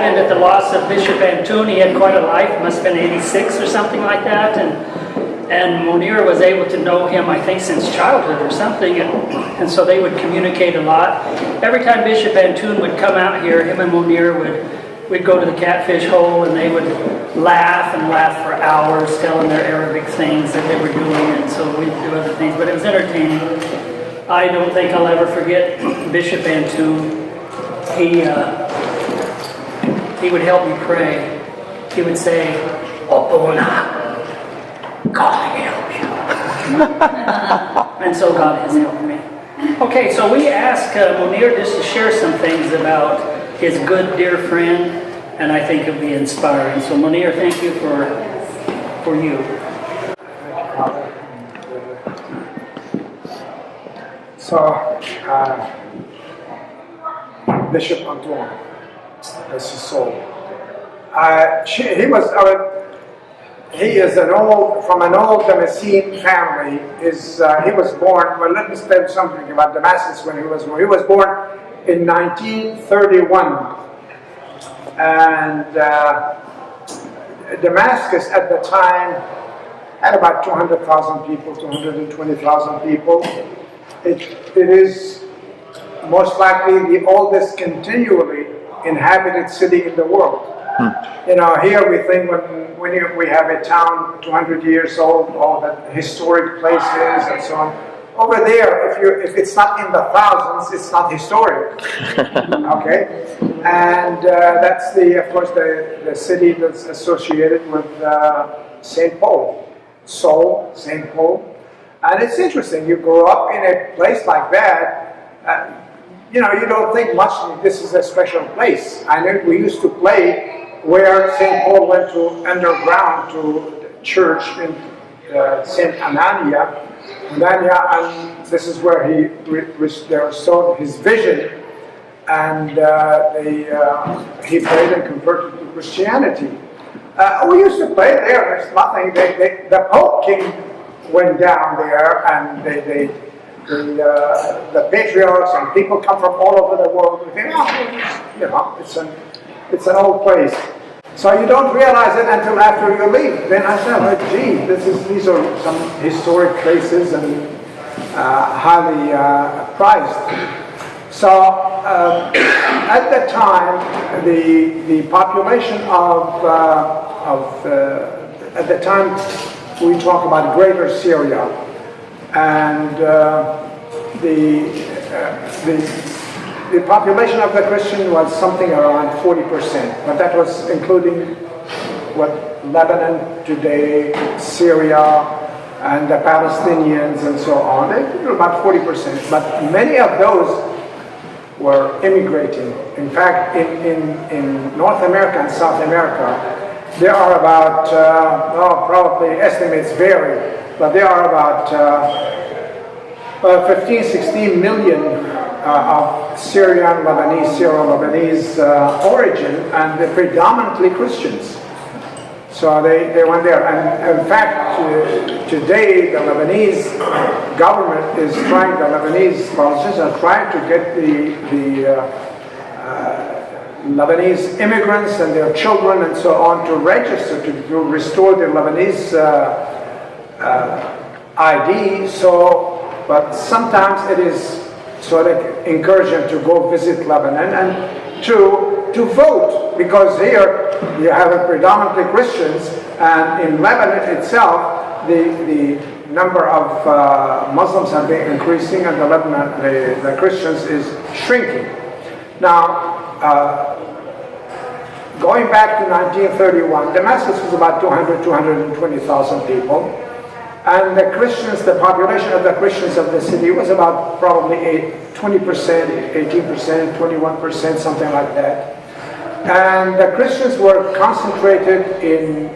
saddened at the loss of Bishop ANTOUN. He had quite a life, must have been 86 or something like that, and Mounir was able to know him, I think, since childhood or something, and so they would communicate a lot. Every time Bishop ANTOUN would come out here, him and Mounir we'd go to the catfish hole, and they would laugh and laugh for hours, telling their Arabic things that they were doing, and so we'd do other things, but it was entertaining. I don't think I'll ever forget Bishop ANTOUN. He would help me pray. He would say, "Opona, God help you." And so God has helped me. Okay, so we asked Mounir just to share some things about his good dear friend, and I think it'll be inspiring. So Mounir, thank you for you. So, Bishop ANTOUN, bless his soul. He is from an old Damascene family. He was born. Well, let me tell you something about Damascus when he was born. He was born in 1931, and Damascus at the time had about 200,000 people, 220,000 people. It is most likely the oldest continually inhabited city in the world. You know, here we think when we have a town 200 years old, all the historic places and so on. Over there, if it's not in the thousands, it's not historic. Okay, and that's of course the city that's associated with St. Paul, St. Paul. And it's interesting, you grow up in a place like that, you know, you don't think much, this is a special place. I know we used to play where St. Paul went to underground to church in St. Anania, and this is where he restored his vision, and he prayed and converted to Christianity. We used to play there, there's nothing, the Pope went down there, and the patriarchs and people come from all over the world. We think, you know, it's an old place. So you don't realize it until after you leave. Then I said, oh, gee, these are some historic places and highly prized. So at that time, the population at the time, we talk about Greater Syria, and the population of the Christian was something around 40%, but that was including Lebanon today, Syria, and the Palestinians and so on. They were about 40%, but many of those were immigrating. In fact, in North America and South America, there are about, probably estimates vary, but there are about 15, 16 million of Syro-Lebanese origin, and they're predominantly Christians. So they went there, and in fact, today the Lebanese government is trying, the Lebanese politicians are trying to get the Lebanese immigrants and their children and so on to register, to restore their Lebanese ID. So, but sometimes it is sort of encourage them to go visit Lebanon and to vote, because here you have predominantly Christians, and in Lebanon itself the number of Muslims have been increasing, and the Christians is shrinking. Now, going back to 1931, Damascus was about 220,000 people. And the Christians, the population of the Christians of the city was about probably 20%, 18%, 21%, something like that. And the Christians were concentrated in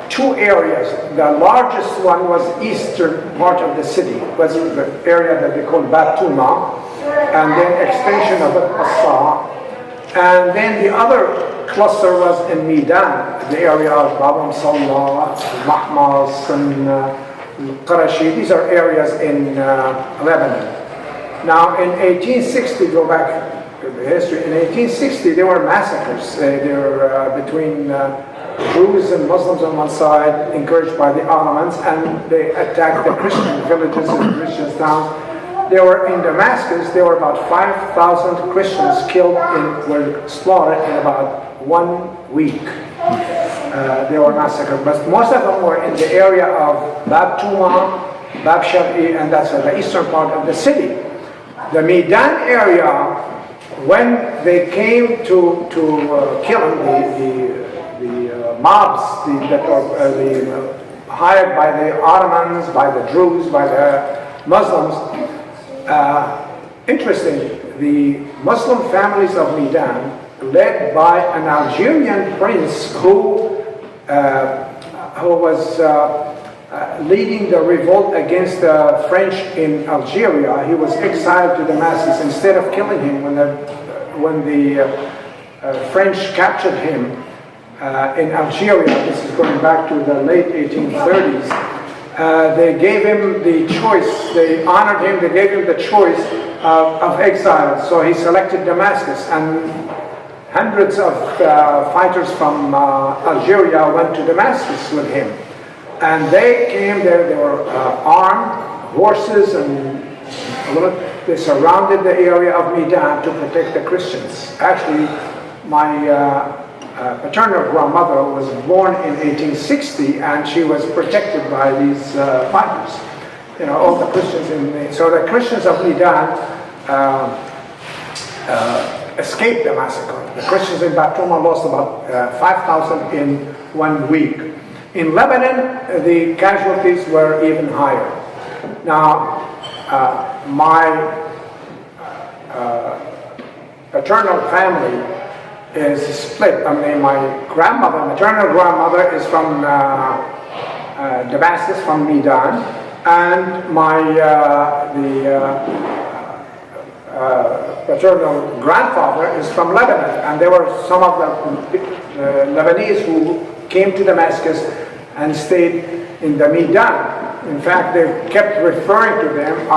two areas. The largest one was eastern part of the city. It was the area that they called Batuma, and then extension of Al-Aqsa. And then the other cluster was in Midan, the area of Bab al-Sallah, Mahmas, and Qarashi. These are areas in Lebanon. Now in 1860, go back the history. In 1860, there were massacres. They were between Jews and Muslims on one side, encouraged by the Ottomans, and they attacked the Christian villages and Christian towns. There were in Damascus, there were about 5,000 Christians killed were slaughtered in about 1 week. They were massacred, but most of them were in the area of Bab Tuma, Bab Shar'i, and that's the eastern part of the city. The Midan area, when they came to kill the mobs that were hired by the Ottomans, by the Druze, by the Muslims, interesting, the Muslim families of Midan, led by an Algerian prince who was leading the revolt against the French in Algeria. He was exiled to Damascus. Instead of killing him when the French captured him in Algeria, this is going back to the late 1830s, they gave him the choice, they honored him, they gave him the choice of exile. So he selected Damascus, and hundreds of fighters from Algeria went to Damascus with him. And they came there, they were armed, horses, and they surrounded the area of Midan to protect the Christians. Actually, my paternal grandmother was born in 1860, and she was protected by these fighters. You know, all the Christians so the Christians of Midan escaped the massacre. The Christians in Batuma lost about 5,000 in 1 week. In Lebanon, the casualties were even higher. Now, my paternal family is split. I mean, my maternal grandmother is from Damascus, from Midan, and my paternal grandfather is from Lebanon. And there were some of the Lebanese who came to Damascus and stayed in the Midan. In fact, they kept referring to them as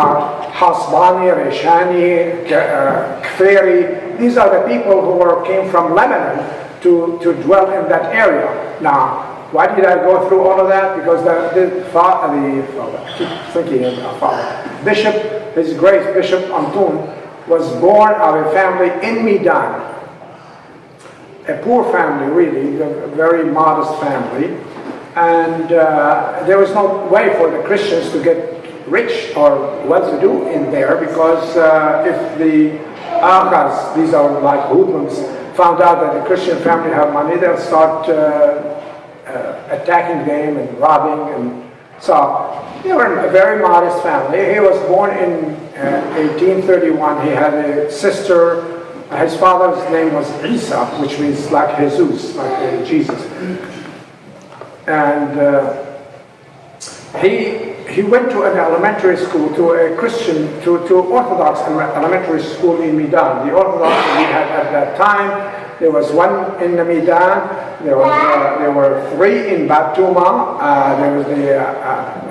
Hasbani, Reshani, Kferi. These are the people who came from Lebanon to dwell in that area. Now, why did I go through all of that? Because Bishop, his Grace Bishop ANTOUN, was born of a family in Midan. A poor family, really, a very modest family. And there was no way for the Christians to get rich or well-to-do in there, because if the Aghas, these are like hoodlums, found out that the Christian family have money, they'll start attacking them and robbing. And so they were a very modest family. He was born in 1831. He had a sister. His father's name was Isa, which means like Jesus, like Jesus. And he went to an elementary school, to a Christian, to Orthodox elementary school in Midan. The Orthodox we had at that time, there was one in the Midan, there were 3 in Batuma, there was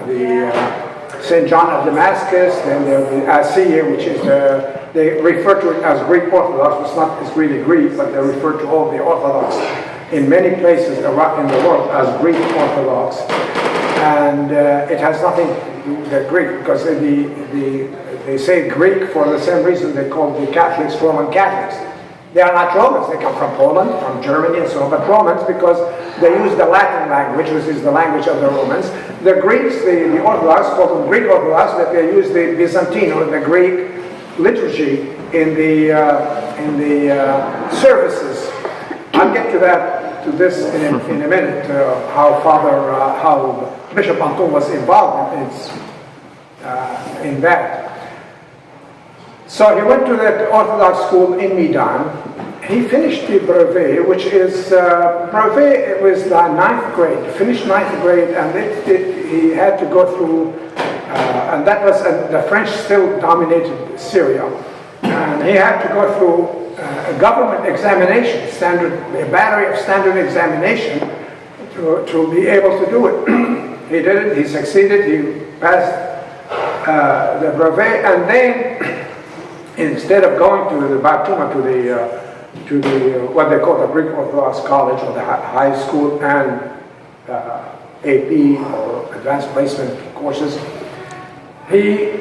the St. John of Damascus, then there was the Asiya, which is they refer to it as Greek Orthodox. It's really Greek, but they refer to all the Orthodox in many places in the world as Greek Orthodox. And it has nothing to do with Greek, because they say Greek for the same reason they call the Catholics Roman Catholics. They are not Romans. They come from Poland, from Germany, and so on. But Romans, because they use the Latin language, which is the language of the Romans. The Greeks, the Orthodox, call them Greek Orthodox, but they use the Byzantine or the Greek liturgy in the services. I'll get to this in a minute. How Bishop ANTOUN was involved in that. So he went to that Orthodox school in Midan. He finished the brevet, which is, brevet, it was the 9th grade, finished 9th grade, and he had to go through, and that was, the French still dominated Syria, and he had to go through a government examination, a battery of standard examination to be able to do it. He did it, he succeeded, he passed the brevet, and then instead of going to the Batuma, to the what they call the Greek Orthodox College, or the high school and AP or advanced placement courses, he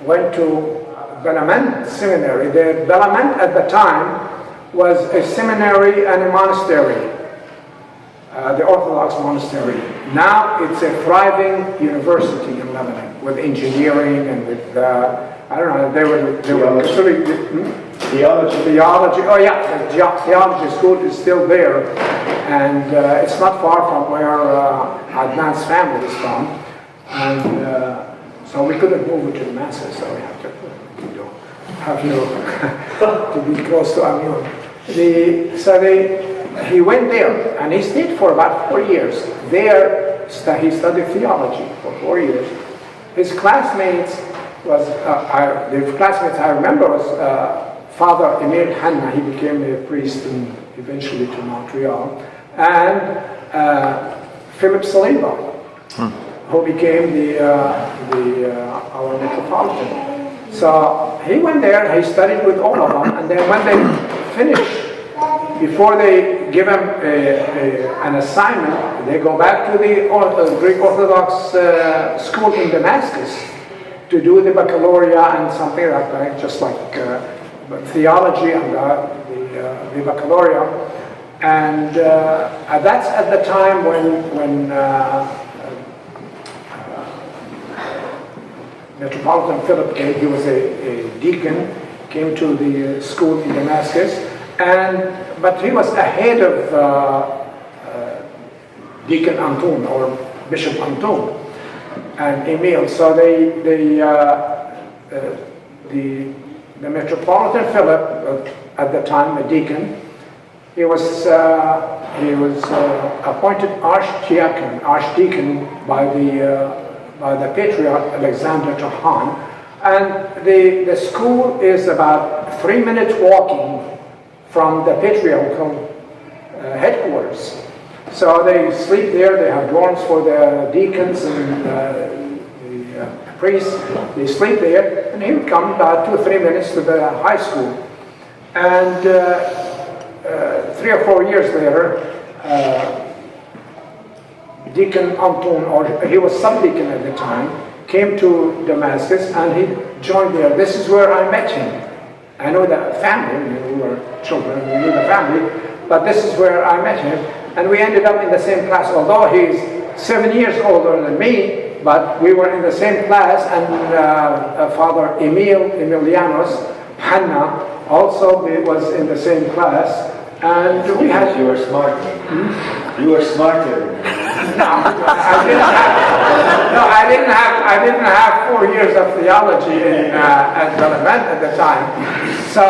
went to Bellarmine Seminary. The Bellarmine at the time was a seminary and a monastery, the Orthodox monastery. Now it's a thriving university in Lebanon with engineering and with, I don't know, they were considering theology. Oh yeah, the theology school is still there, and it's not far from where Adnan's family is from, and so we couldn't move it to Damascus, so we have to to be close to Amiens. He went there, and he stayed for about 4 years. There, he studied theology for 4 years. His classmates I remember was Father Emir Hanna. He became a priest and eventually to Montreal, and Philip Saliba, who became our metropolitan. So he went there, he studied with all of them, and then when they finished, before they give him an assignment, they go back to the Greek Orthodox school in Damascus to do the baccalaureate and something like that, just like theology and the baccalaureate. And that's at the time when Metropolitan Philip came. He was a deacon, came to the school in Damascus, but he was ahead of Deacon Antoun or Bishop Antoun and Emil. So the Metropolitan Philip at the time, a deacon, he was appointed archdeacon by the Patriarch Alexander Trahan, and the school is about 3 minutes walking from the patriarchal headquarters. So they sleep there, they have dorms for the deacons and the priests, they sleep there, and he would come about 2 or 3 minutes to the high school. And 3 or 4 years later, Deacon Antoun, or he was subdeacon at the time, came to Damascus and he joined there. This is where I met him. I know the family, we were children, we knew the family, but this is where I met him. And we ended up in the same class, although he's 7 years older than me, but we were in the same class, and Father Emilianos Hanna also was in the same class. And we had... You were smarter. You were smarter. No, I didn't have 4 years of theology at Bellarmine at the time. So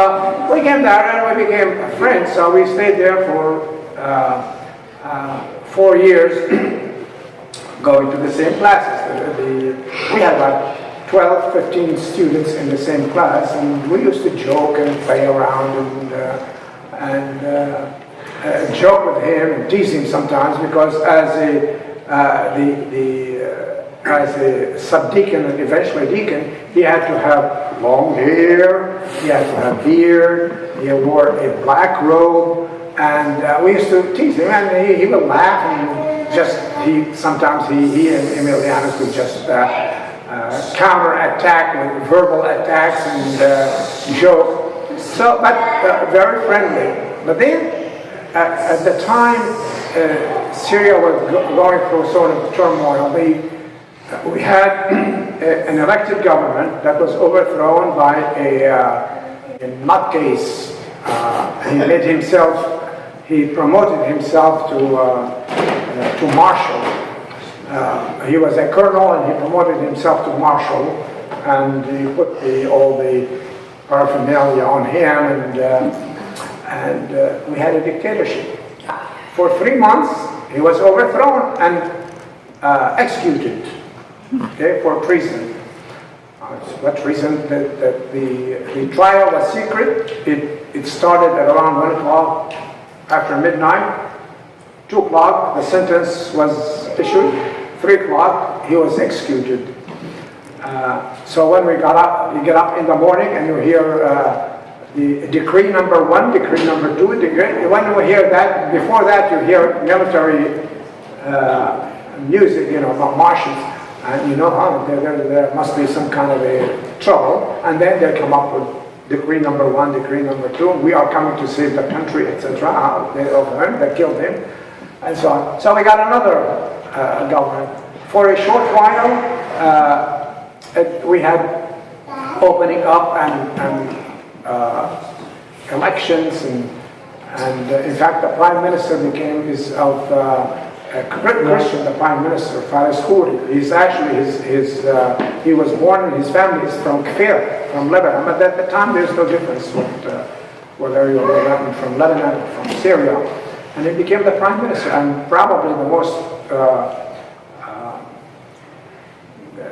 we came there and we became friends. So we stayed there for 4 years, going to the same classes. We had about 12, 15 students in the same class, and we used to joke and play around and joke with him and tease him sometimes, because as a subdeacon and eventually deacon, he had to have long hair, he had to have beard, he wore a black robe, and we used to tease him, and he would laugh, and sometimes he and Emilianus would just counterattack with verbal attacks and joke. So, but very friendly. But then, at the time, Syria was going through sort of turmoil. We had an elected government that was overthrown by a nutcase. He promoted himself to marshal. He was a colonel, and he promoted himself to marshal, and he put all the paraphernalia on him, and we had a dictatorship. For 3 months, he was overthrown and executed, okay, for treason. What treason? The trial was secret. It started at around 1 o'clock after midnight. 2 o'clock, the sentence was issued. 3 o'clock, he was executed. So when we got up, you get up in the morning and you hear the decree number 1, decree number 2, decree. When you hear that, before that you hear military music, about marches, and there must be some kind of a trouble, and then they come up with decree number 1, decree number 2, we are coming to save the country, etc. They overheard, they killed him, and so on. So we got another government. For a short while, we had opening up and elections, and in fact, the prime minister Christian, the prime minister, Farah. He's actually he was born and his family is from Kfir, from Lebanon. But at the time, there's no difference whether you were from Lebanon or from Syria. And he became the prime minister, and probably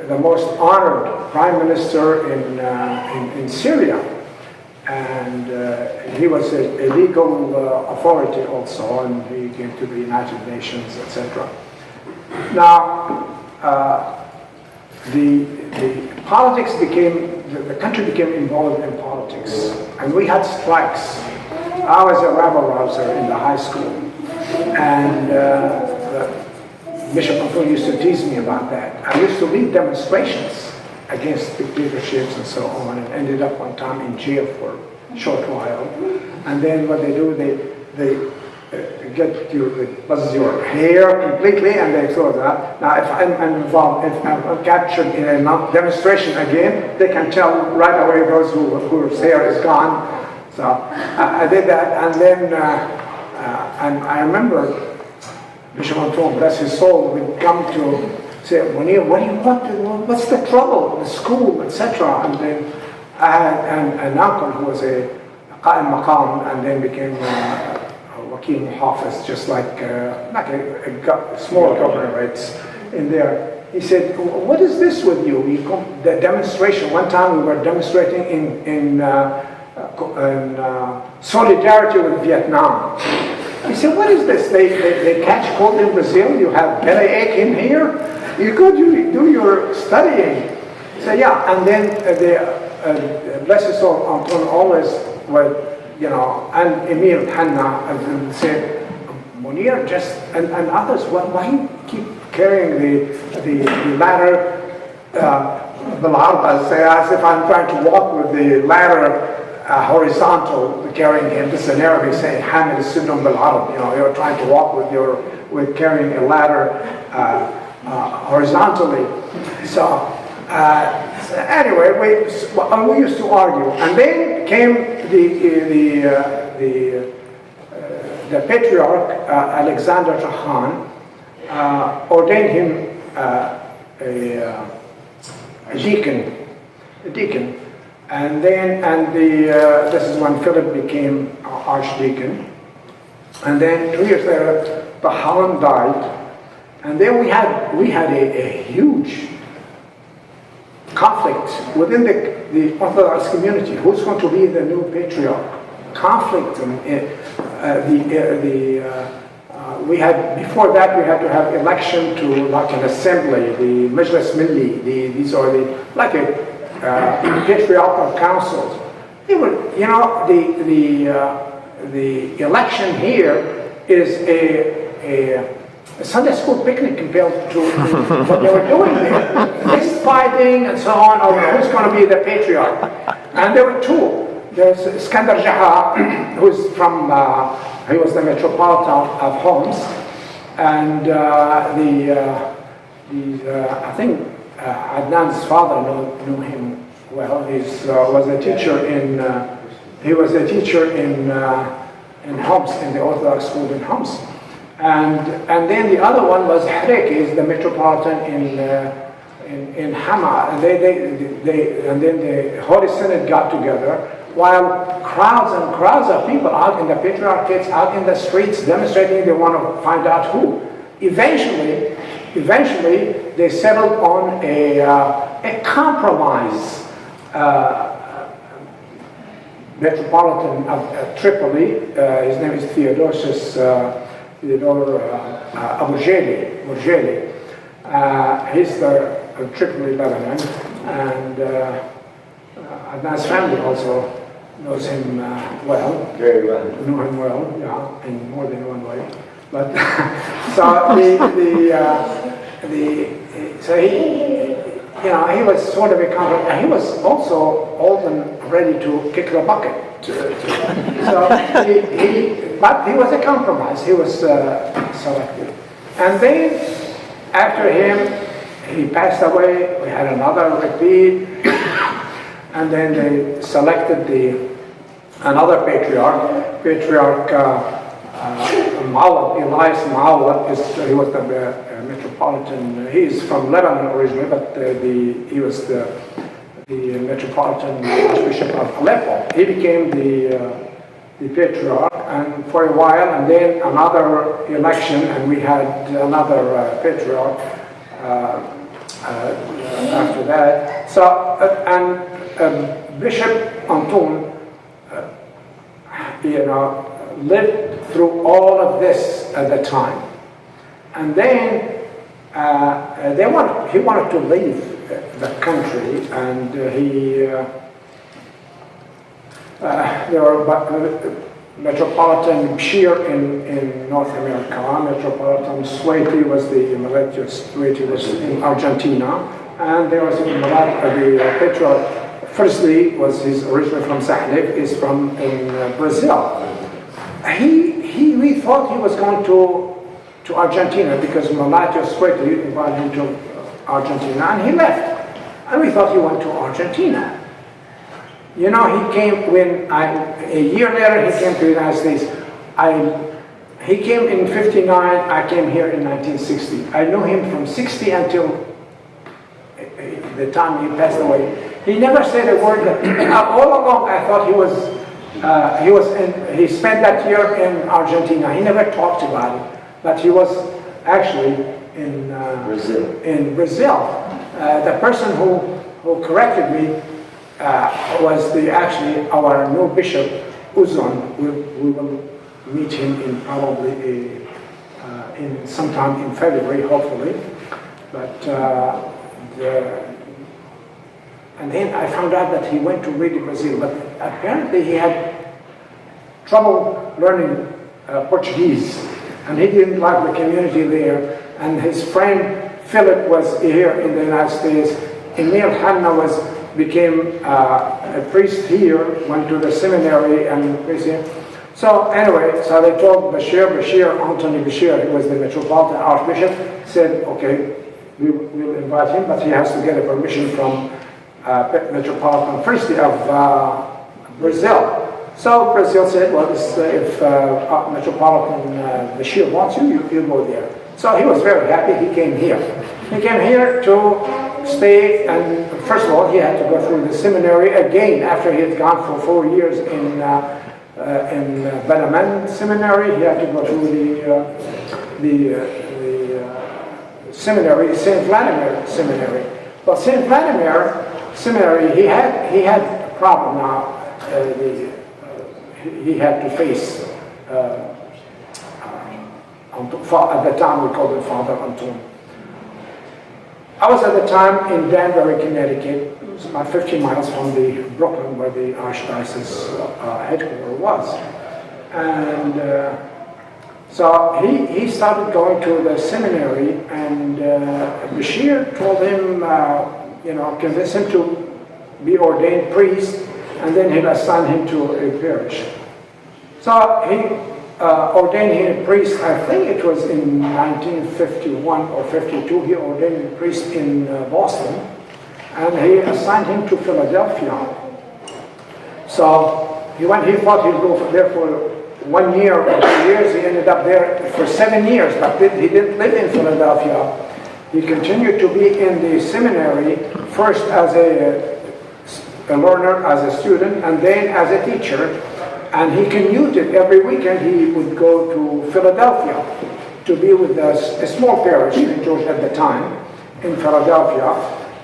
the most honored prime minister in Syria. And he was a legal authority also, and he came to the United Nations, etc. Now, the politics the country became involved in politics, and we had strikes. I was a rabble-rouser in the high school, and Bishop ANTOUN used to tease me about that. I used to lead demonstrations against dictatorships and so on, and ended up one time in jail for a short while. And then what they do, they buzz your hair completely, and they throw that. Now, if I'm involved, if I'm captured in a demonstration again, they can tell right away those whose hair is gone. So I did that, and then and I remember Bishop ANTOUN, bless his soul, would come to say, Mounir, what do you want? What's the trouble? The school, etc. And then I had an uncle who was a qa'im maqam, and then became a wakil hafiz, just like a small governorates in there. He said, what is this with you? The demonstration, one time we were demonstrating in solidarity with Vietnam. He said, what is this? They catch cold in Brazil, you have bellyache in here? You go do your studying. So yeah, and then bless his soul, ANTOUN always would, and Emir Hanna, and said, Mounir, and others, why you keep carrying the ladder, as if I'm trying to walk with the ladder horizontal, carrying him. This is an Arabic saying, Hamid Sidnum bil-Arab, you're trying to walk with carrying a ladder horizontally. So anyway, we used to argue, and then came the patriarch Alexander Khan, ordained him a deacon, and then this is when Philip became archdeacon, and then 2 years later, Tahan died. And then we had a huge conflict within the Orthodox community. Who's going to be the new patriarch? Conflict. Before that we had to have election to like an assembly, the Majlis Milli. These are patriarchal councils. They were, the election here is a Sunday school picnic compared to what they were doing there. Fist fighting and so on over who's going to be the patriarch. And there were two. There's Iskandar Jaha, who's from, he was the metropolitan of Homs. And I think Adnan's father knew him well. He was a teacher in Homs, in the Orthodox school in Homs. And then the other one was Harik, is the metropolitan in Hama, and and then the Holy Synod got together, while crowds and crowds of people out in the patriarchates, out in the streets demonstrating. They want to find out who. Eventually, they settled on a compromise. Metropolitan of Tripoli. His name is Theodosius. Abu Jali. He's the Tripoli, Lebanon. and Adnan's family also knows him well. Very well. Know him well, yeah, in more than one way. But so he was sort of a compromise. He was also old and ready to kick the bucket. But he was a compromise. He was selected. And then, after him, he passed away. We had another repeat. And then they selected another patriarch, Mawlad, Elias Mawlad. He was the metropolitan. He's from Lebanon originally, but he was the metropolitan Archbishop of Aleppo. He became the patriarch, and for a while, and then another election, and we had another patriarch after that. So, Bishop ANTOUN, lived through all of this at the time, and then he wanted to leave the country, and there were Metropolitan Bashir in North America, Metropolitan Sweaty was the emeritus, Sweaty was in Argentina, and there was the patriarch. Firstly, he's originally from Zahnif, is from Brazil. We thought he was going to Argentina because Malatia Sweaty invited him to Argentina, and he left. And we thought he went to Argentina. He came a year later, he came to the United States. He came in 59, I came here in 1960. I knew him from 60 until the time he passed away. He never said a word. All along, I thought he spent that year in Argentina. He never talked about it, but he was actually in Brazil. The person who corrected me was actually our new bishop, Uzon. We will meet him in probably in sometime in February, hopefully. But and then I found out that he went to really Brazil, but apparently he had trouble learning Portuguese, and he didn't like the community there. And his friend Philip was here in the United States. Emil Hanna became a priest here, went to the seminary and priest. So anyway, so they told Anthony Bashir, who was the Metropolitan Archbishop, said, okay, we'll invite him, but he has to get a permission from Metropolitan Firstly of Brazil. So Brazil said, well, if Metropolitan Bashir wants you go there. So he was very happy, he came here. He came here to stay, and first of all, he had to go through the seminary again after he had gone for 4 years in Benamen Seminary. He had to go through the seminary, St. Vladimir Seminary. But St. Vladimir Seminary, he had a problem now. He had to face. At the time, we called him Father Antoun. I was at the time in Danbury, Connecticut. It was about 15 miles from Brooklyn, where the Archdiocese headquarters was. And so he started going to the seminary, and Bashir told him, convince him to be ordained priest, and then he'd assign him to a parish. So he ordained him a priest, I think it was in 1951 or 52, he ordained a priest in Boston, and he assigned him to Philadelphia. So he thought he'd go there for 1 year or 2 years. He ended up there for 7 years, but he didn't live in Philadelphia. He continued to be in the seminary, first as a learner, as a student, and then as a teacher. And he commuted every weekend. He would go to Philadelphia to be with a small parish in Georgia at the time, in Philadelphia,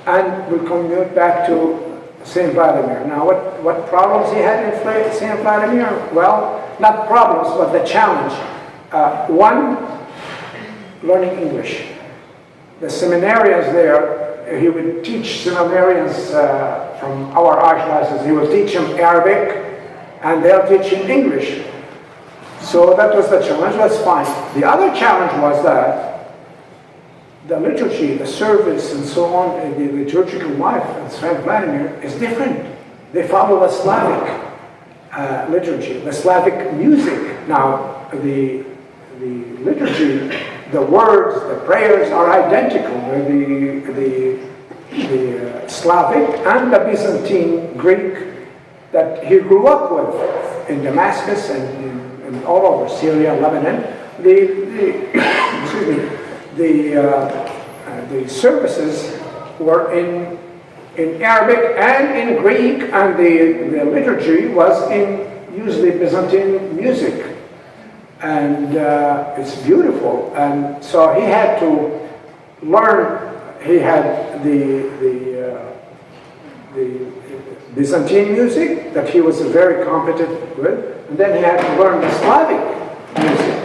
and would commute back to St. Vladimir. Now, what problems he had in St. Vladimir? Well, not problems, but the challenge. One, learning English. The seminarians there he would teach seminarians from our archdiocese. He would teach them Arabic, and they'll teach him English. So that was the challenge. That's fine. The other challenge was that the liturgy, the service, and so on, the liturgical life in St. Vladimir is different. They follow the Slavic liturgy, the Slavic music. Now, the liturgy, the words, the prayers are identical. The Slavic and the Byzantine Greek that he grew up with in Damascus and all over Syria, Lebanon. The services were in Arabic and in Greek, and the liturgy was in usually Byzantine music. And it's beautiful. And so he had to learn. He had the Byzantine music that he was very competent with, and then he had to learn the Slavic music.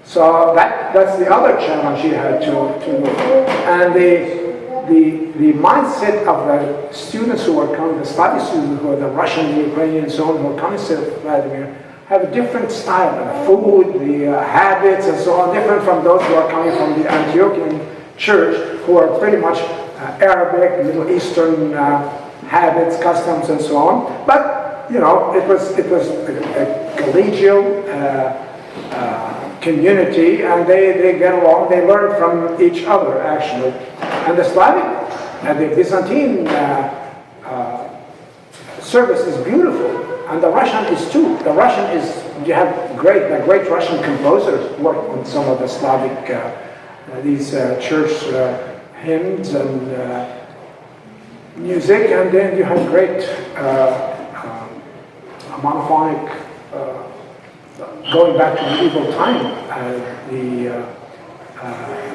So that's the other challenge he had to do. And the mindset of the students who are coming, the Slavic students who are the Russian, the Ukrainian, and so on, who are coming to Vladimir, have a different style, the food, the habits, and so on, different from those who are coming from the Antiochian church, who are pretty much Arabic, Middle Eastern habits, customs, and so on. But you know, it was a collegial community, and they get along. They learn from each other, actually. And the Slavic, the Byzantine service is beautiful. And the Russian is too. The Russian is, you have the great Russian composers work on some of the Slavic, these church hymns and music, and then you have great monophonic, going back to medieval time, the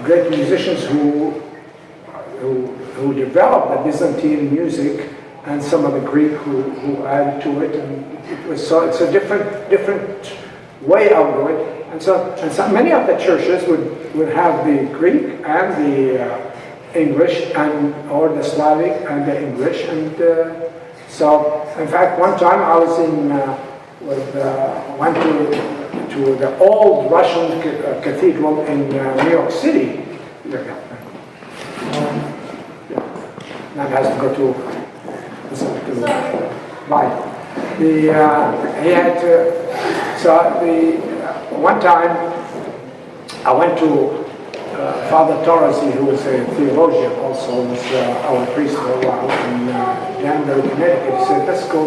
great musicians who developed the Byzantine music, and some of the Greek who added to it, and it's a different way of doing it. And so many of the churches would have the Greek and the English, or the Slavic and the English, and so in fact one time I was went to the old Russian cathedral in New York City. That has to go to. Right. One time I went to Father Torres, who was a theologian, also was our priest for a while in Danbury, Connecticut. He said, "Let's go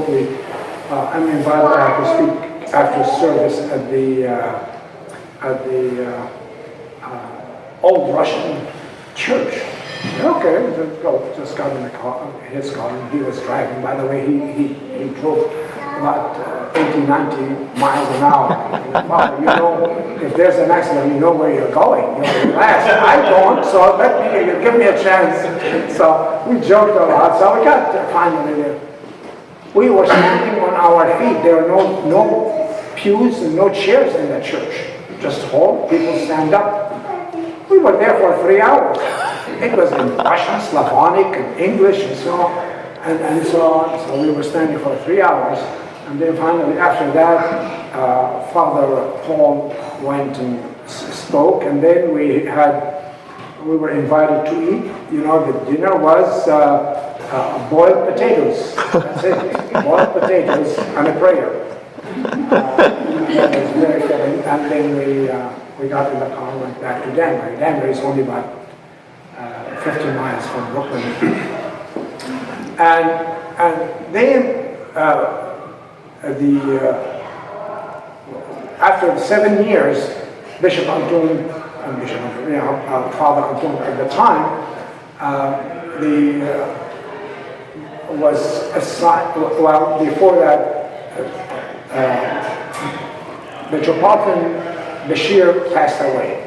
I'm invited. I have to speak after service at the old Russian church." Okay, so just got in the car, his car, and he was driving. By the way, he drove about 80, 90 miles an hour. Well, you know, if there's an accident, you know where you're going. You're last. I don't, so give me a chance. So we joked a lot. So we got finally there. We were standing on our feet. There were no pews and no chairs in the church. Just all people stand up. We were there for 3 hours. It was in Russian, Slavonic, and English, and so on, and so on. So we were standing for 3 hours, and then finally, after that, Father Paul went and spoke, and then we were invited to eat. You know, the dinner was boiled potatoes. That's it, boiled potatoes and a prayer. That was very filling, and then we got in the car and went back to Danbury. Danbury is only about 50 miles from Brooklyn. And then after 7 years, Bishop ANTOUN, Father ANTOUN at the time, was assigned, well, before that, Metropolitan Bashir passed away.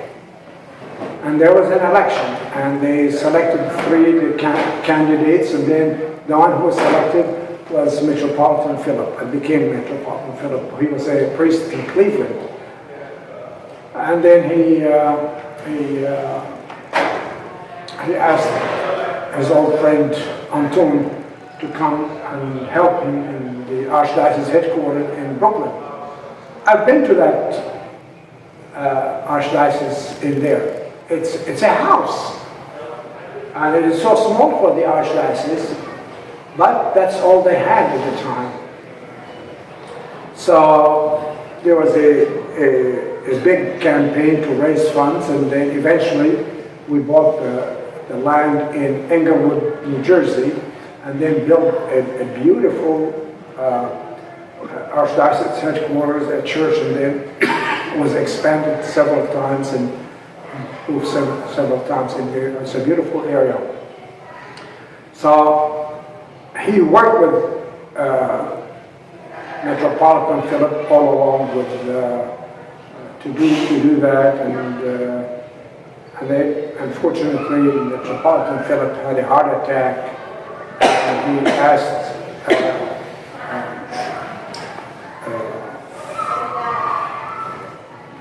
And there was an election, and they selected 3 candidates, and then the one who was selected was Metropolitan Philip. It became Metropolitan Philip. He was a priest in Cleveland. And then he asked his old friend ANTOUN to come and help him in the Archdiocese headquarters in Brooklyn. I've been to that Archdiocese in there. It's a house, and it is so small for the Archdiocese, but that's all they had at the time. So there was a big campaign to raise funds, and then eventually we bought the land in Englewood, New Jersey, and then built a beautiful Archdiocese headquarters, a church, and then it was expanded several times and moved several times in there. It's a beautiful area. So he worked with Metropolitan Philip all along with to do that, and then unfortunately Metropolitan Philip had a heart attack, and he asked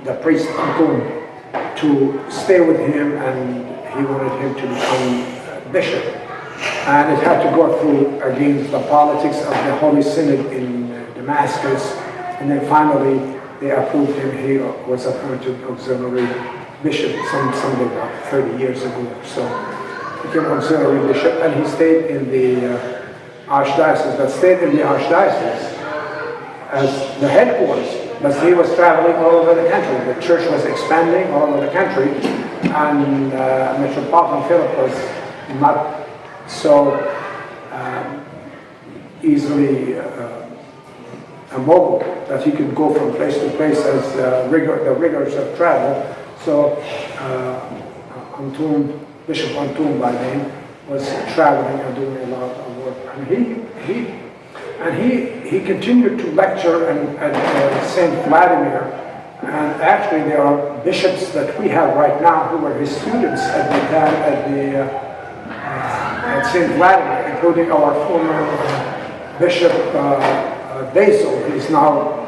the priest ANTOUN to stay with him, and he wanted him to become bishop. And it had to go through against the politics of the Holy Synod in Damascus, and then finally they approved him. He was appointed auxiliary bishop something about 30 years ago. So he became auxiliary bishop, and he stayed in the Archdiocese, but stayed in the Archdiocese as the headquarters. But he was traveling all over the country. The church was expanding all over the country, and Metropolitan Philip was not so easily mobile that he could go from place to place as the rigors of travel. So ANTOUN, Bishop ANTOUN by name, was traveling and doing a lot of work. And he continued to lecture at St. Vladimir, and actually there are bishops that we have right now who were his students at the time at St. Vladimir, including our former Bishop Basil.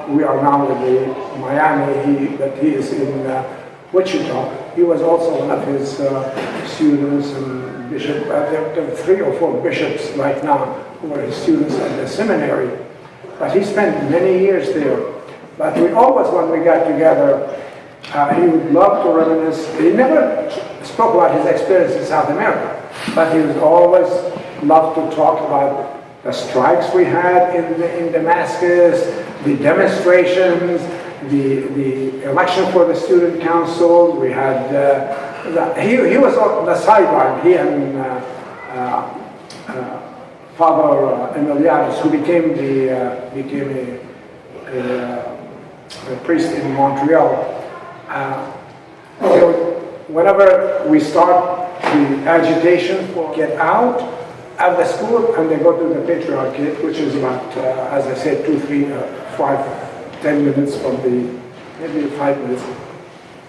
We are now in Miami, but he is in Wichita. He was also one of his students, and Bishop. There are 3 or 4 bishops right now who were his students at the seminary. But he spent many years there. But we always, when we got together, he would love to reminisce. He never spoke about his experience in South America, but he would always love to talk about the strikes we had in Damascus, the demonstrations, the election for the student council. We had he was on the sideline. He and Father Emeritus, who became a priest in Montreal. Whenever we start the agitation for get out of the school, and they go to the Patriarchate, which is about, as I said, 2, 3, 5, 10 minutes from maybe 5 minutes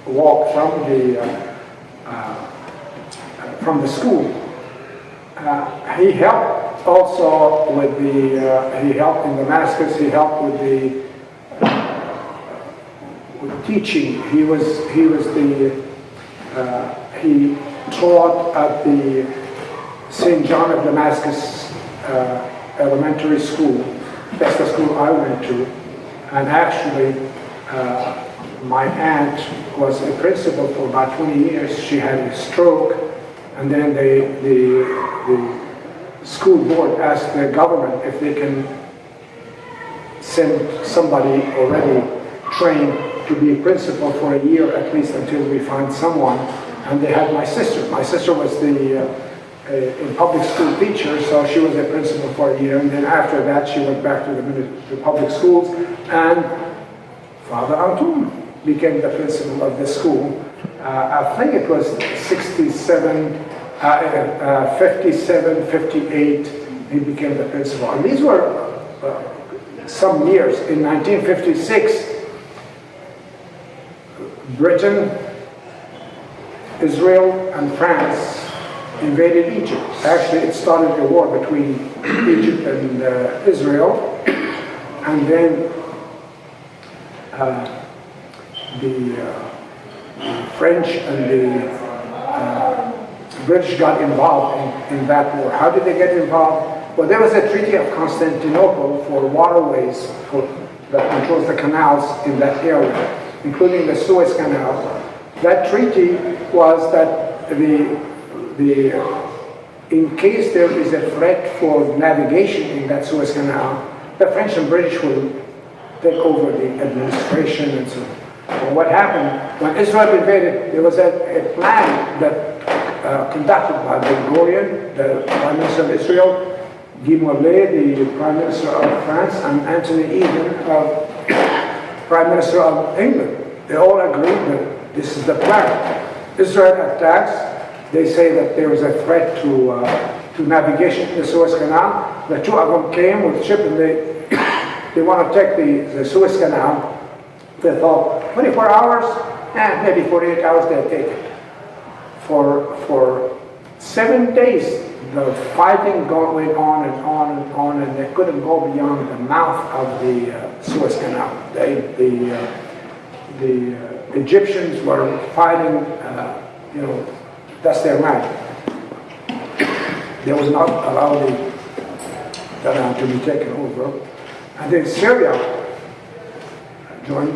walk from the school. He helped also with he helped in Damascus. He helped with teaching. He taught at the St. John of Damascus elementary school. That's the school I went to. And actually, my aunt was a principal for about 20 years. She had a stroke, and then the school board asked the government if they can send somebody already trained to be principal for a year at least until we find someone. And they had my sister. My sister was a public school teacher, so she was a principal for a year. And then after that, she went back to the public schools, and Father ANTOUN became the principal of the school. I think it was 57, 58, he became the principal. And these were some years. In 1956, Britain, Israel, and France invaded Egypt. Actually, it started a war between Egypt and Israel, and then the French and British got involved in that war. How did they get involved? Well, there was a Treaty of Constantinople for waterways that controls the canals in that area, including the Suez Canal. That treaty was that in case there is a threat for navigation in that Suez Canal, the French and British will take over the administration and so on. Well, what happened, when Israel invaded, there was a plan that conducted by Ben Gurion, the Prime Minister of Israel, Guy Mollet, the Prime Minister of France, and Anthony Eden, Prime Minister of England. They all agreed that this is the plan. Israel attacks. They say that there is a threat to navigation in the Suez Canal. The two of them came with ship and they want to take the Suez Canal. They thought 24 hours, maybe 48 hours they'll take it. For 7 days, the fighting went on and on and on, and they couldn't go beyond the mouth of the Suez Canal. The Egyptians were fighting, that's their right. They would not allow the canal to be taken over. And then Syria,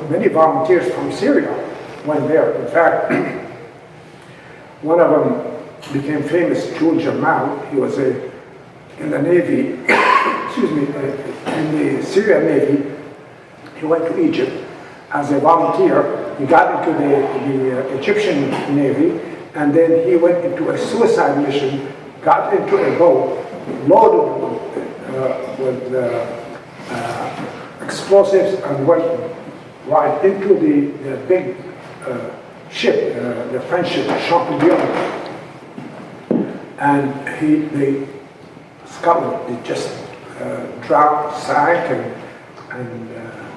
many volunteers from Syria went there. In fact, one of them became famous, Jul Jamal. He was in the Navy, in the Syrian Navy. He went to Egypt as a volunteer. He got into the Egyptian Navy, and then he went into a suicide mission, got into a boat loaded with explosives, and went right into the big ship, the French ship, Champollion. And they scuttled, they just drowned, sank, and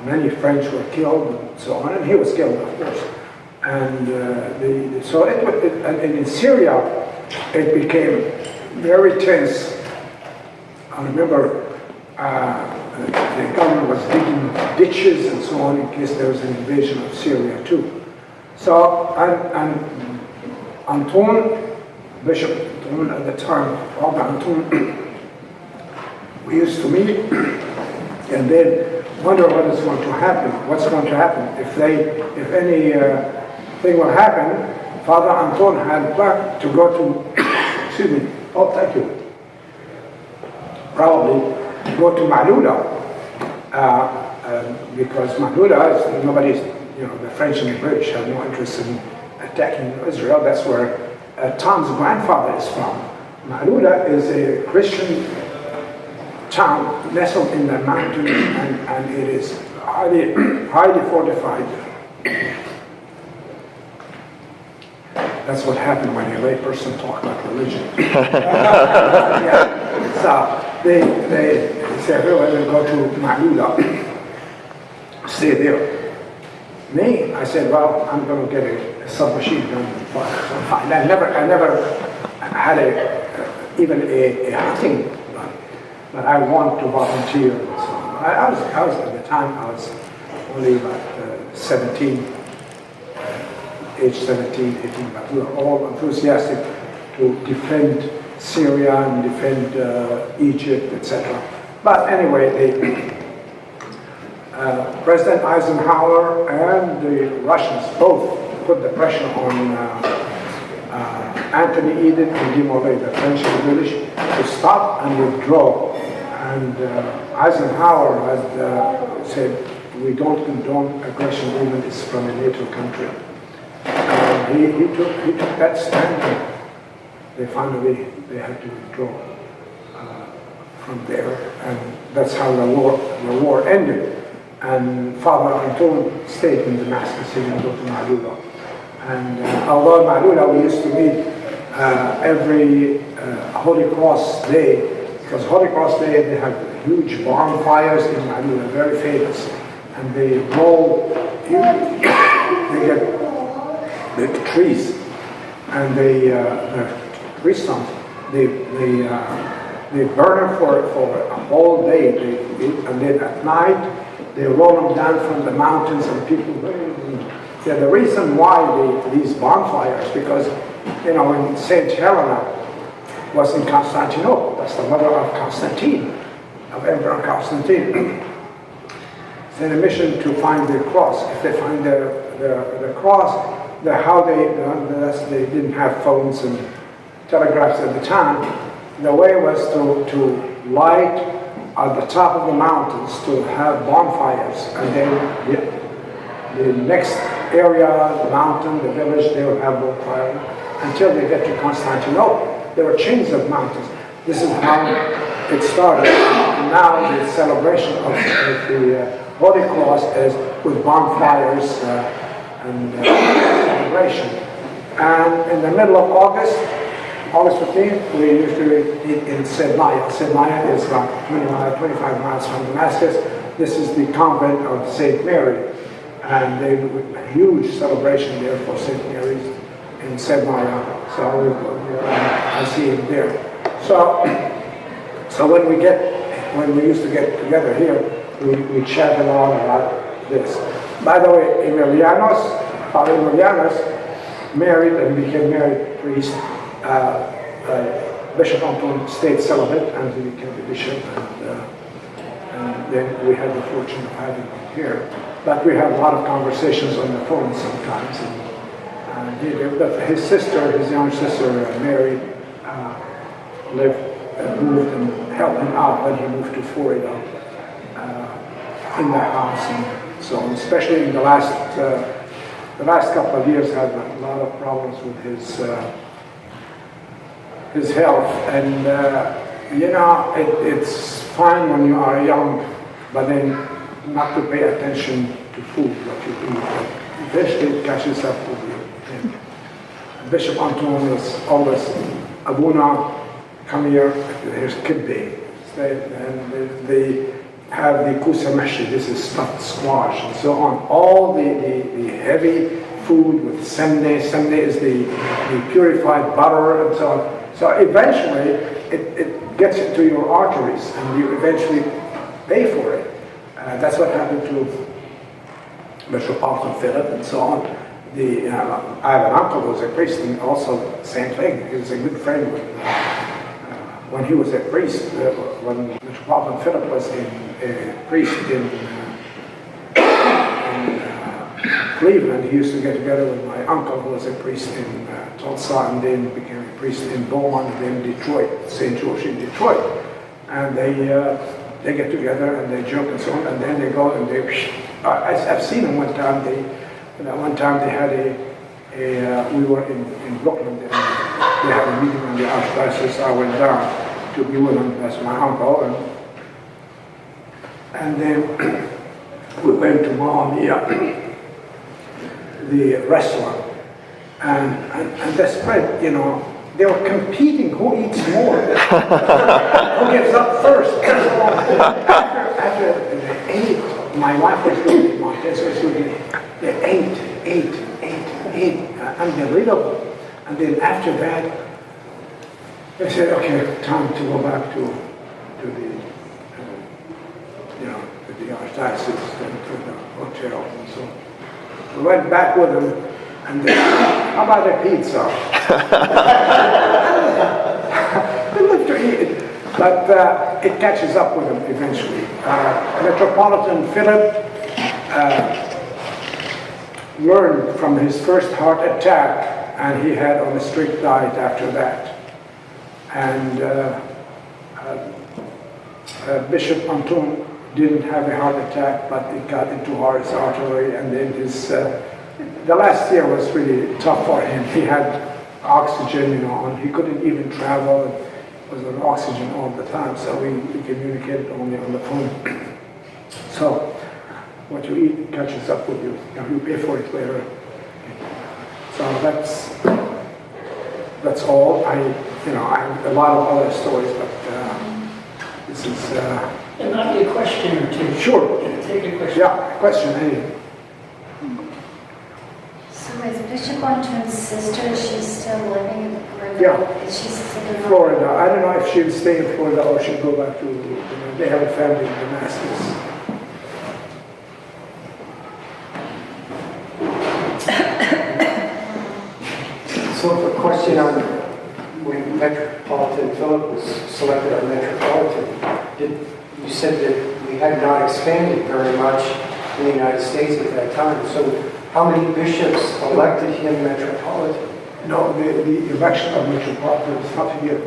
many French were killed and so on, and he was killed, of course. And and in Syria, it became very tense. I remember the government was digging ditches and so on in case there was an invasion of Syria too. So, and Antoun, Bishop Antoun at the time, Father Antoun, we used to meet and then wonder what is going to happen, what's going to happen. If anything will happen, Father Antoun had planned to go to, excuse me, oh, thank you, probably go to Malula, because Malula is, nobody's, the French and the British have no interest in attacking Israel. That's where Tom's grandfather is from. Malula is a Christian town nestled in the mountains, and it is highly fortified. That's what happened when a lay person talks about religion. Yeah. So they said, well, we'll go to Malula, stay there. Me, I said, well, I'm going to get a submachine gun. Fine. I never had even a hunting gun, but I want to volunteer. So I was at the time, I was only about 17. Age 17, 18, but we were all enthusiastic to defend Syria and defend Egypt, etc. But anyway, President Eisenhower and the Russians both put the pressure on Anthony Eden and Guy Mollet, the French and British, to stop and withdraw. And Eisenhower had said, we don't condone aggression even if it's from a NATO country. He took that stand, and they finally had to withdraw from there, and that's how the war ended. And Father Antoun stayed in Damascus. He didn't go to Malula. And although Malula we used to meet every Holy Cross Day, because Holy Cross Day they have huge bonfires in Malula, very famous, and they roll, they get the trees, and the tree stumps, they burn them for a whole day, and then at night they roll them down from the mountains, and people. Yeah, the reason why these bonfires, because when Saint Helena was in Constantinople, that's the mother of Constantine, of Emperor Constantine. Sent a mission to find the cross. If they find the cross, they didn't have phones and telegraphs at the time. The way was to light at the top of the mountains, to have bonfires, and then the next area, the mountain, the village, they would have bonfires until they get to Constantinople. There were chains of mountains. This is how it started. And now the celebration of the Holy Cross is with bonfires and celebration. And in the middle of August 15th, we usually eat in Sedmaya. Sedmaya is about 25 miles from Damascus. This is the convent of St. Mary. And they do a huge celebration there for St. Mary's in Sedmaya. So I see it there. So when we used to get together here, we chat a lot about this. By the way, Father Emilianus married and became married priest. Bishop ANTOUN stayed celibate and he became the bishop, and then we had the fortune of having him here. But we had a lot of conversations on the phone sometimes. But his sister, his younger sister, Mary, moved and helped him out when he moved to Florida in the house and so on. Especially in the last couple of years, had a lot of problems with his health. And it's fine when you are young, but then not to pay attention to food, what you eat. But eventually it catches up with you. And Bishop ANTOUN is always, Abuna, come here, here's kibbeh. And they have the kusa, this is stuffed squash, and so on. All the heavy food with semne. Semne is the purified butter and so on. So eventually it gets into your arteries and you eventually pay for it. That's what happened to Bishop Philip and so on. I have an uncle who was a priest, and also same thing. He was a good friend with when he was a priest, when Bishop Philip was a priest in Cleveland, he used to get together with my uncle who was a priest in Tulsa, and then became a priest in Beaumont, and then Detroit, St. George in Detroit. And they get together and they joke and so on, and then they go and I've seen them one time. One time they had we were in Brooklyn, and they had a meeting in the Archdiocese. I went down to be with them as my uncle, and then we went to Mounir, the restaurant, and the spread, they were competing who eats more, who gives up first. After they ate, my wife was with me, my kids was with me. They ate, unbelievable. And then after that, they said, okay, time to go back to the Archdiocese and to the hotel and so on. We went back with them, and they said, how about a pizza? We love to eat, but it catches up with them eventually. Metropolitan Philip learned from his first heart attack, and he had on a strict diet after that. And Bishop ANTOUN didn't have a heart attack, but it got into his artery, and then the last year was really tough for him. He had oxygen, and he couldn't even travel. It was on oxygen all the time, so we communicated only on the phone. So what you eat catches up with you. You pay for it later. So that's all. I have a lot of other stories, but this is. It might be a question or two. Sure. Take a question. Yeah, question. Hey. So is Bishop ANTOUN's sister, is she still living in Florida? Yeah. Is she still in Florida. I don't know if she'll stay in Florida or she'll go back to. They have a family in Damascus. So the question question on when Metropolitan Philip was selected on Metropolitan, you said that we had not expanded very much in the United States at that time. So how many bishops elected him Metropolitan? No, the election of Metropolitan is not here.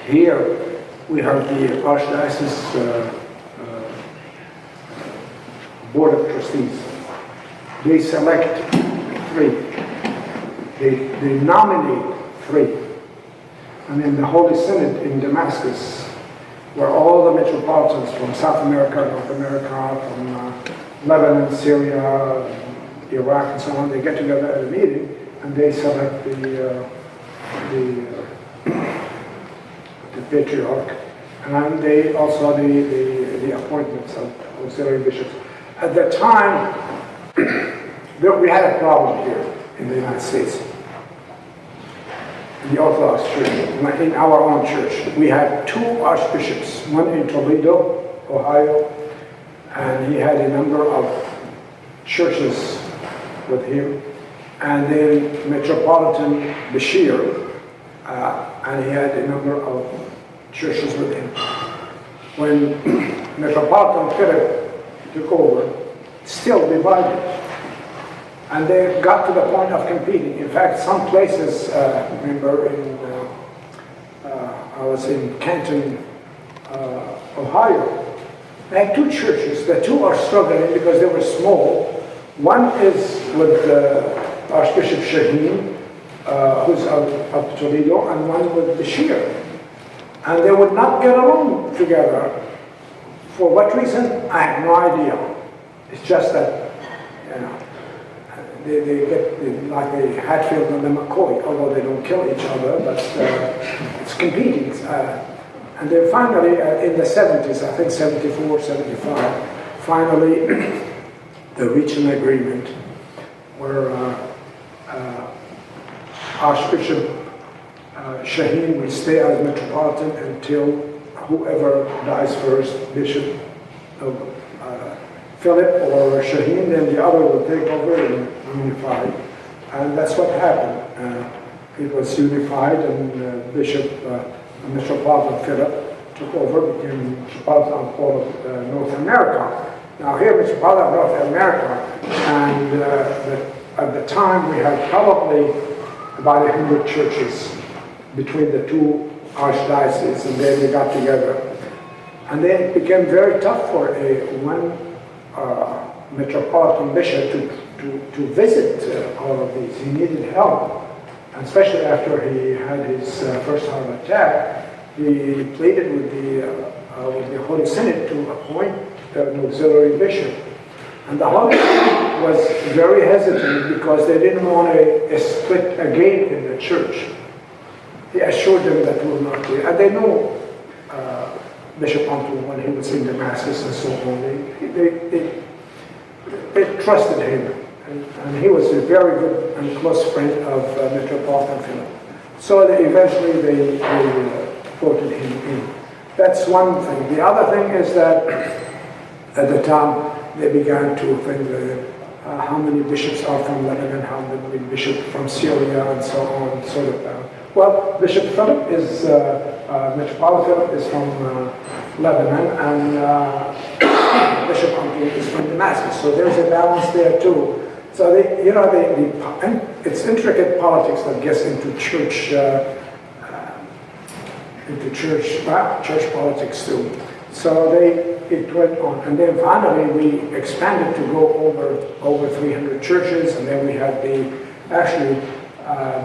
Here, we have the Archdiocese Board of Trustees. They select 3. They nominate 3. And in the Holy Synod in Damascus, where all the metropolitans from South America, North America, from Lebanon, Syria, Iraq, and so on, they get together at a meeting and they select the patriarch, and they also the appointments of auxiliary bishops. At the time, we had a problem here in the United States. In the Orthodox Church, in our own church, we had 2 archbishops, one in Toledo, Ohio, and he had a number of churches with him, and then Metropolitan Bashir, and he had a number of churches with him. When Metropolitan Philip took over, still divided. And they got to the point of competing. In fact, some places, remember, I was in Canton, Ohio. They had 2 churches. The 2 are struggling because they were small. One is with Archbishop Shaheen, who's out of Toledo, and one with Bashir. And they would not get along together. For what reason? I have no idea. It's just that, you know, they get like the Hatfield and the McCoy, although they don't kill each other, but it's competing. And then finally, in the 70s, I think 74, 75, finally they reached an agreement where Archbishop Shaheen will stay as Metropolitan until whoever dies first, Bishop Philip or Shaheen, then the other will take over and unify. And that's what happened. It was unified, and Bishop Metropolitan Philip took over, became Metropolitan of all of North America. Now here, Metropolitan of North America, and at the time we had probably about 100 churches between the 2 archdioceses, and then they got together. And then it became very tough for one metropolitan bishop to visit all of these. He needed help, and especially after he had his first heart attack. He pleaded with the Holy Synod to appoint an auxiliary bishop. And the Holy Synod was very hesitant because they didn't want a split again in the church. He assured them that will not be. And they know Bishop ANTOUN when he was in Damascus and so on. They trusted him. And he was a very good and close friend of Metropolitan Philip. So eventually they voted him in. That's one thing. The other thing is that at the time they began to think how many bishops are from Lebanon, how many bishops from Syria, and so on, sort of. Well, Bishop Philip is, Metropolitan Philip is from Lebanon, and Bishop ANTOUN is from Damascus. So there's a balance there too. So it's intricate politics that gets into church politics too. So it went on, and then finally we expanded to go over 300 churches, and then we had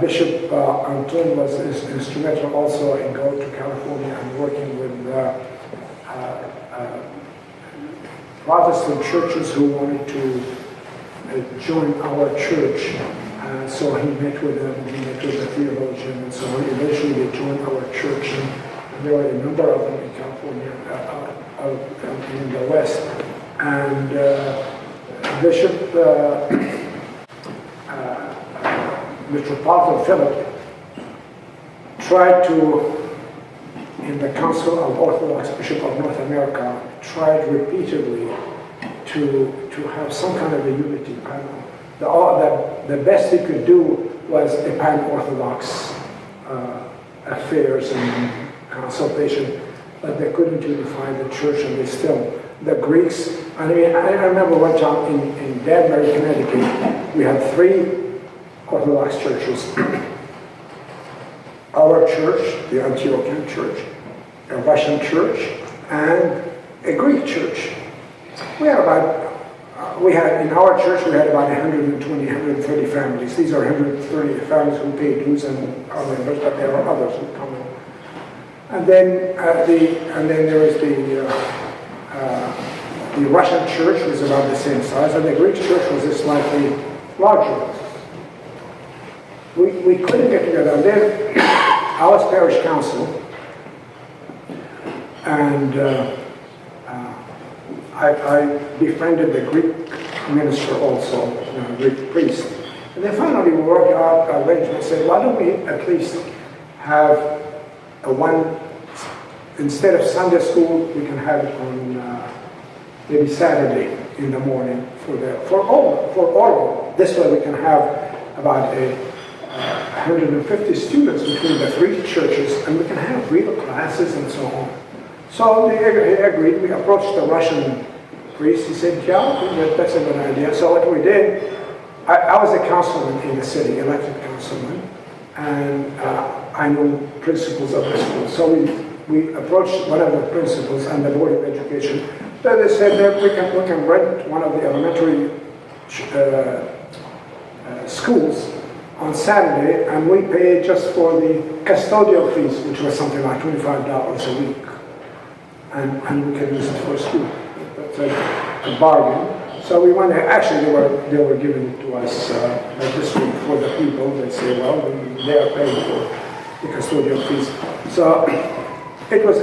Bishop ANTOUN was instrumental also in going to California and working with Protestant churches who wanted to join our church. So he met with them, he met with the theologian, and so on. Eventually they joined our church, and there were a number of them in California, in the West. And Bishop Metropolitan Philip tried to, in the Council of Orthodox Bishops of North America, tried repeatedly to have some kind of a unity panel. The best he could do was a pan-Orthodox affairs and consultation, but they couldn't unify the church, and they still, the Greeks, I mean, I remember one time in Danbury, Connecticut, we had 3 Orthodox churches. Our church, the Antiochian church, a Russian church, and a Greek church. We had in our church, we had about 120, 130 families. These are 130 families who pay dues and are members, but there are others who come in. And then there is the Russian church was about the same size, and the Greek church was slightly larger. We couldn't get together. And then I was parish council, and I befriended the Greek minister also, Greek priest. And then finally we worked out our arrangement. Said, why don't we at least have instead of Sunday school, we can have it on maybe Saturday in the morning for all. This way we can have about 150 students between the 3 churches, and we can have real classes and so on. So they agreed. We approached the Russian priest. He said, yeah, that's a good idea. So what we did, I was a councilman in the city, elected councilman, and I knew principals of the school. So we approached one of the principals and the Board of Education. Then they said that we can rent one of the elementary schools on Saturday, and we pay just for the custodial fees, which was something like $25 a week. And we can use it for school. That's a bargain. So we went there. Actually, they were giving it to us like this week for the people. They say, well, they are paying for the custodial fees. So it was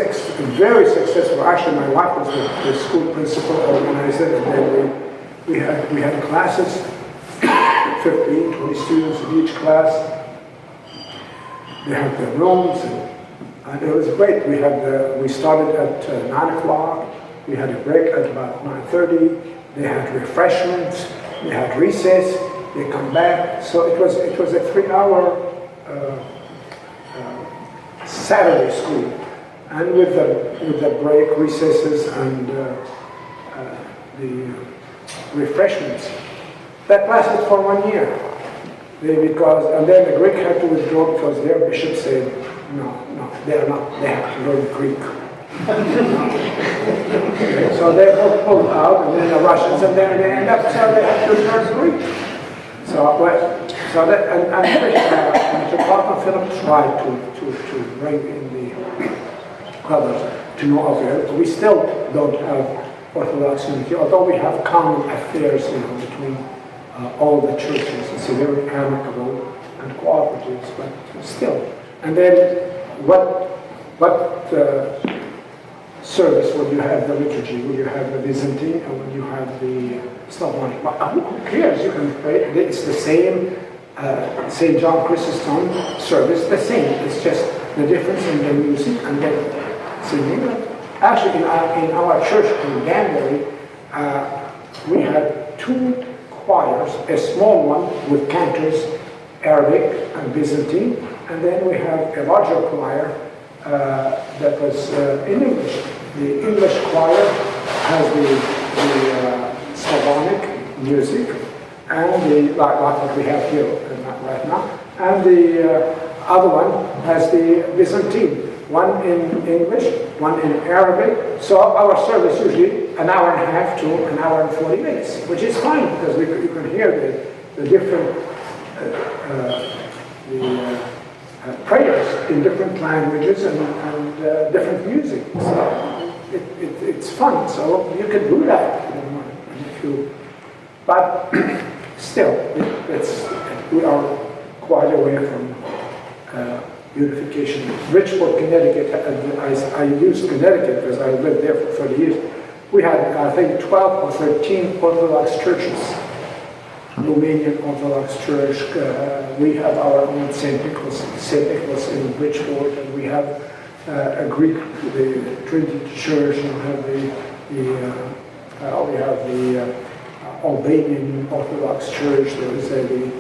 very successful. Actually, my wife was the school principal, organized it, and then we had classes, 15, 20 students in each class. They had their rooms, and it was great. We started at 9 o'clock. We had a break at about 9:30. They had refreshments. They had recess. They come back. So it was a 3-hour Saturday school, and with the break, recesses, and the refreshments. That lasted for 1 year. And then the Greek had to withdraw because their bishop said, no, they are not. They have to learn Greek. So they both pulled out, and then the Russians, and then they end up, so they have to learn Greek. And Metropolitan Philip tried to bring in the others to no avail. We still don't have Orthodox unity, although we have common affairs, between all the churches. It's a very amicable and cooperative, but still. And then what service will you have the liturgy? Will you have the Byzantine, or will you have the Slavonic? Well, who cares? You can pray. It's the same St. John Chrysostom service, the same. It's just the difference in the music and the singing. Actually, in our church in Danbury, we had 2 choirs, a small one with cantors, Arabic and Byzantine, and then we have a larger choir that was in English. The English choir has the Slavonic music, and like what we have here right now, and the other one has the Byzantine. One in English, one in Arabic. So our service usually an hour and a half to an hour and 40 minutes, which is fine because you can hear the different prayers in different languages and different music. So it's fun. So you can do that but still, we are quite away from unification. Bridgeport, Connecticut, I used Connecticut because I lived there for 30 years. We had, I think, 12 or 13 Orthodox churches. Romanian Orthodox Church. We have our own St. Nicholas in Bridgeport, and we have a Greek, the Trinity Church, and we have the Albanian Orthodox Church. There is the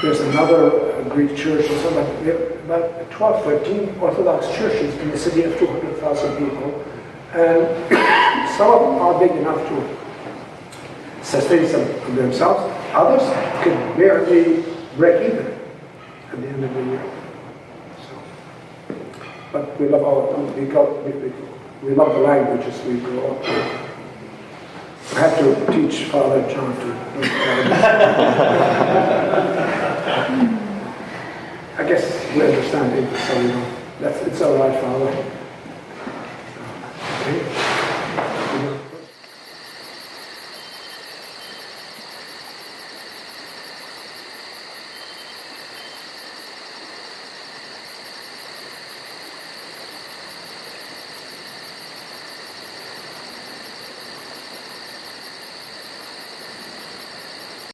There's another Greek church, and so we have about 12, 13 Orthodox churches in the city of 200,000 people, and some of them are big enough to sustain themselves. Others could barely break even at the end of the year. So, but we love all of them. We love the languages we grew up with. I have to teach Father John to. I guess we understand English, so it's all right, Father.